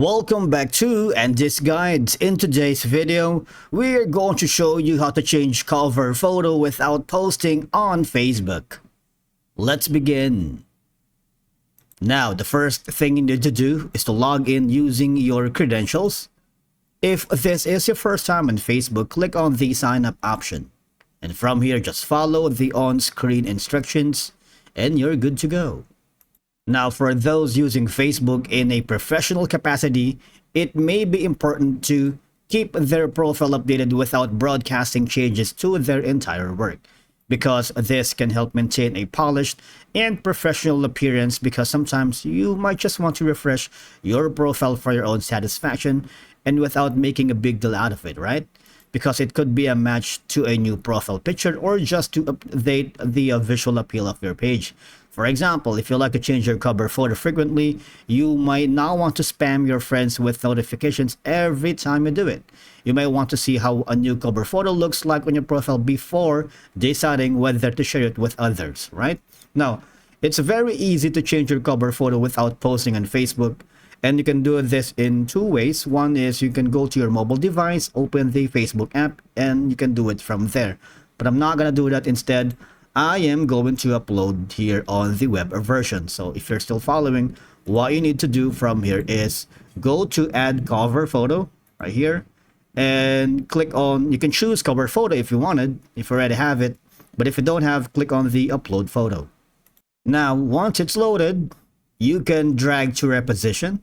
Welcome back to Andy's Guides. In today's video, we're going to show you how to change cover photo without posting on Facebook. Let's begin. Now, the first thing you need to do is to log in using your credentials. If this is your first time on Facebook, click on the sign up option. And from here, just follow the on-screen instructions and you're good to go. Now, for those using Facebook in a professional capacity, it may be important to keep their profile updated without broadcasting changes to their entire work, because this can help maintain a polished and professional appearance, because sometimes you might just want to refresh your profile for your own satisfaction and without making a big deal out of it, right? Because it could be a match to a new profile picture or just to update the visual appeal of your page. For example, if you like to change your cover photo frequently, you might not want to spam your friends with notifications every time you do it. You may want to see how a new cover photo looks like on your profile before deciding whether to share it with others, right? Now, it's very easy to change your cover photo without posting on Facebook. And you can do this in two ways. One is you can go to your mobile device, open the Facebook app, and you can do it from there. But I'm not going to do that. Instead, I am going to upload here on the web version. So if you're still following, what you need to do from here is go to add cover photo right here and click on, you can choose cover photo if you wanted, if you already have it. But if you don't have, click on the upload photo. Now, once it's loaded, you can drag to reposition.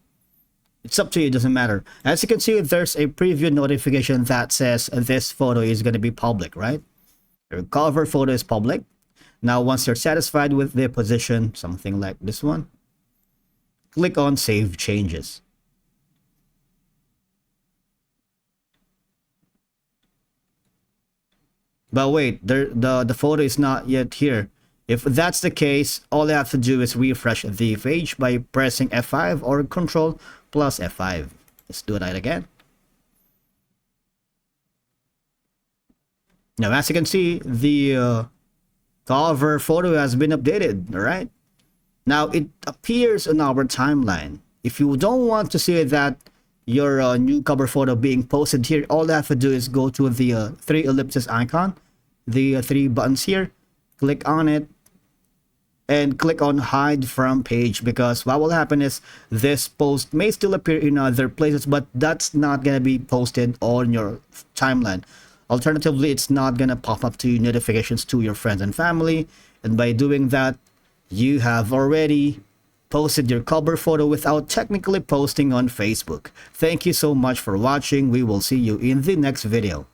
It's up to you, it doesn't matter. As you can see, there's a preview notification that says this photo is going to be public, right? Your cover photo is public. Now, once you're satisfied with the position, something like this one, click on Save Changes. But wait, the photo is not yet here. If that's the case, all you have to do is refresh the page by pressing F5 or Control plus F5. Let's do that again. Now, as you can see, the cover photo has been updated, all right? Now, it appears on our timeline. If you don't want to see that your new cover photo being posted here, all you have to do is go to the three ellipses icon, the three buttons here, click on it, and click on hide from page, because what will happen is this post may still appear in other places, but that's not going to be posted on your timeline. Alternatively, it's not going to pop up to notifications to your friends and family. And by doing that, you have already posted your cover photo without technically posting on Facebook. Thank you so much for watching. We will see you in the next video.